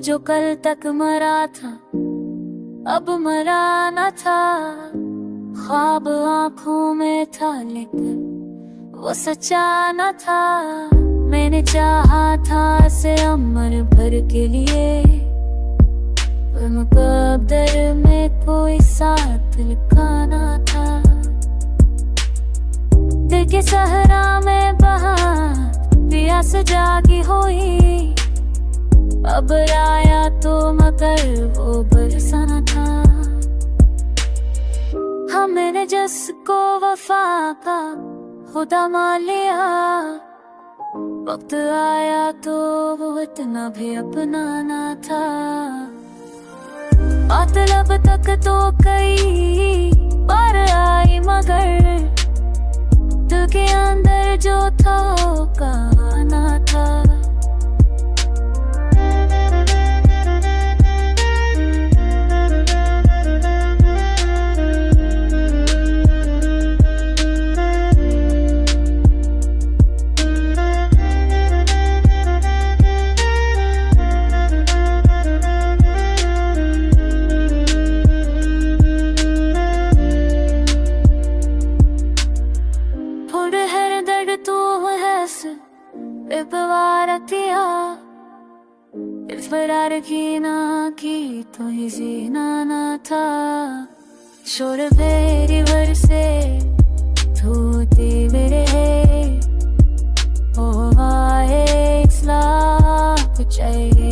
जो कल तक मरा था अब मरा न था। ख्वाब आँखों में था लेकिन वो सच्चा न था। मैंने चाहा था इसे अमर भर के लिए, पर मुकद्दर में कोई साथ लिखा न था। दिल के सहरा में बहा प्यास जागी हुई, अब आया तो मगर वो बरसा न था। हाँ मैंने जिसको वफा का खुदा मान लिया, वक्त आया तो वो इतना भी अपना ना था। बात लब तक तो कई बार आई मगर दिल के अंदर जो था वो कहा ना था। इफ़रार की ना की तो ये जीना ना था। शोर मेरी वर से धोती मेरे ओ आए इस्लाम चाहिए।